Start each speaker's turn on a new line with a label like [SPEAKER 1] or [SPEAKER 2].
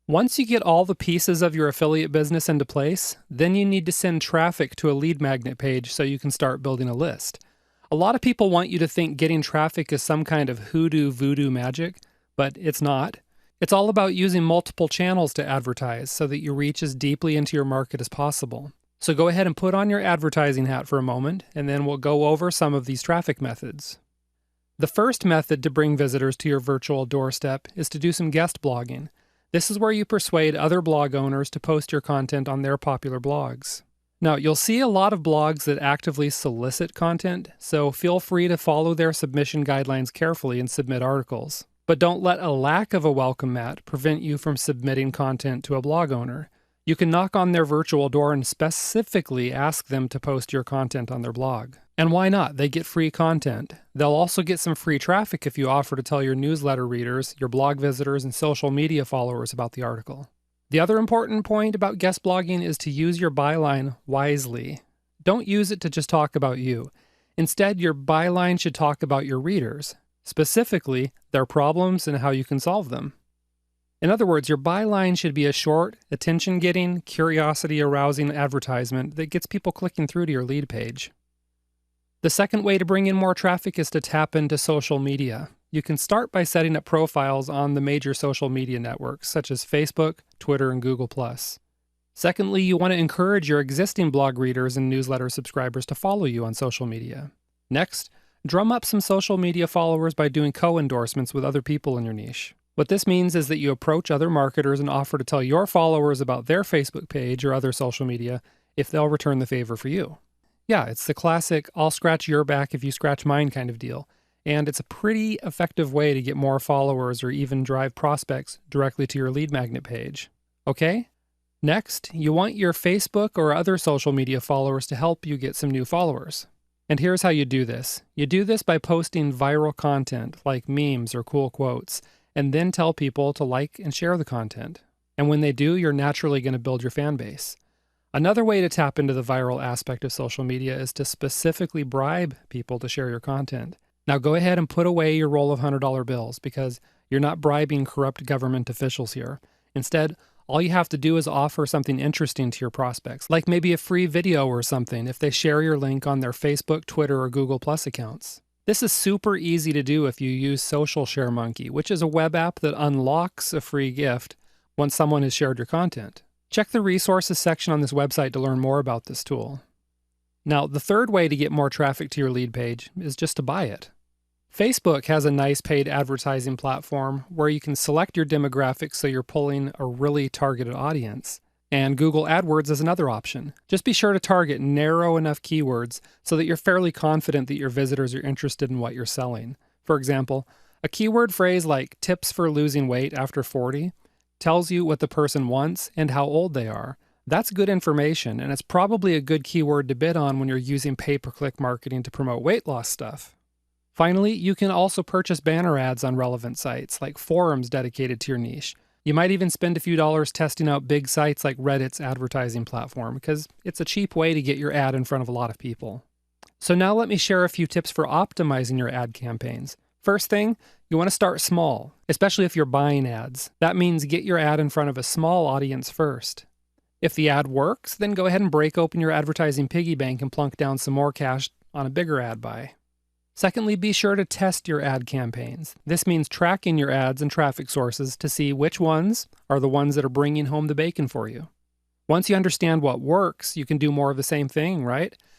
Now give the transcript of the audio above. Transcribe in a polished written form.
[SPEAKER 1] Once you get all the pieces of your affiliate business into place, then you need to send traffic to a lead magnet page so you can start building a list. A lot of people want you to think getting traffic is some kind of hoodoo voodoo magic, but it's not. It's all about using multiple channels to advertise so that you reach as deeply into your market as possible. So go ahead and put on your advertising hat for a moment, and then we'll go over some of these traffic methods. The first method to bring visitors to your virtual doorstep is to do some guest blogging. This is where you persuade other blog owners to post your content on their popular blogs. Now, you'll see a lot of blogs that actively solicit content, so feel free to follow their submission guidelines carefully and submit articles. But don't let a lack of a welcome mat prevent you from submitting content to a blog owner. You can knock on their virtual door and specifically ask them to post your content on their blog. And why not? They get free content. They'll also get some free traffic if you offer to tell your newsletter readers, your blog visitors, and social media followers about the article. The other important point about guest blogging is to use your byline wisely. Don't use it to just talk about you. Instead, your byline should talk about your readers, specifically their problems and how you can solve them. In other words, your byline should be a short, attention-getting, curiosity-arousing advertisement that gets people clicking through to your lead page. The second way to bring in more traffic is to tap into social media. You can start by setting up profiles on the major social media networks, such as Facebook, Twitter, and Google+. Secondly, you want to encourage your existing blog readers and newsletter subscribers to follow you on social media. Next, drum up some social media followers by doing co-endorsements with other people in your niche. What this means is that you approach other marketers and offer to tell your followers about their Facebook page or other social media if they'll return the favor for you. Yeah, it's the classic I'll scratch your back if you scratch mine kind of deal. And it's a pretty effective way to get more followers or even drive prospects directly to your lead magnet page. Okay? Next, you want your Facebook or other social media followers to help you get some new followers. And here's how you do this. You do this by posting viral content like memes or cool quotes, and then tell people to like and share the content. And when they do, you're naturally going to build your fan base. Another way to tap into the viral aspect of social media is to specifically bribe people to share your content. Now go ahead and put away your roll of $100 bills because you're not bribing corrupt government officials here. Instead, all you have to do is offer something interesting to your prospects, like maybe a free video or something if they share your link on their Facebook, Twitter, or Google Plus accounts. This is super easy to do if you use Social Share Monkey, which is a web app that unlocks a free gift once someone has shared your content. Check the resources section on this website to learn more about this tool. Now, the third way to get more traffic to your lead page is just to buy it. Facebook has a nice paid advertising platform where you can select your demographics so you're pulling a really targeted audience. And Google AdWords is another option. Just be sure to target narrow enough keywords so that you're fairly confident that your visitors are interested in what you're selling. For example, a keyword phrase like tips for losing weight after 40 tells you what the person wants and how old they are. That's good information, and it's probably a good keyword to bid on when you're using pay-per-click marketing to promote weight loss stuff. Finally, you can also purchase banner ads on relevant sites, like forums dedicated to your niche. You might even spend a few dollars testing out big sites like Reddit's advertising platform, because it's a cheap way to get your ad in front of a lot of people. So now let me share a few tips for optimizing your ad campaigns. First thing, you want to start small, especially if you're buying ads. That means get your ad in front of a small audience first. If the ad works, then go ahead and break open your advertising piggy bank and plunk down some more cash on a bigger ad buy. Secondly, be sure to test your ad campaigns. This means tracking your ads and traffic sources to see which ones are the ones that are bringing home the bacon for you. Once you understand what works, you can do more of the same thing, right?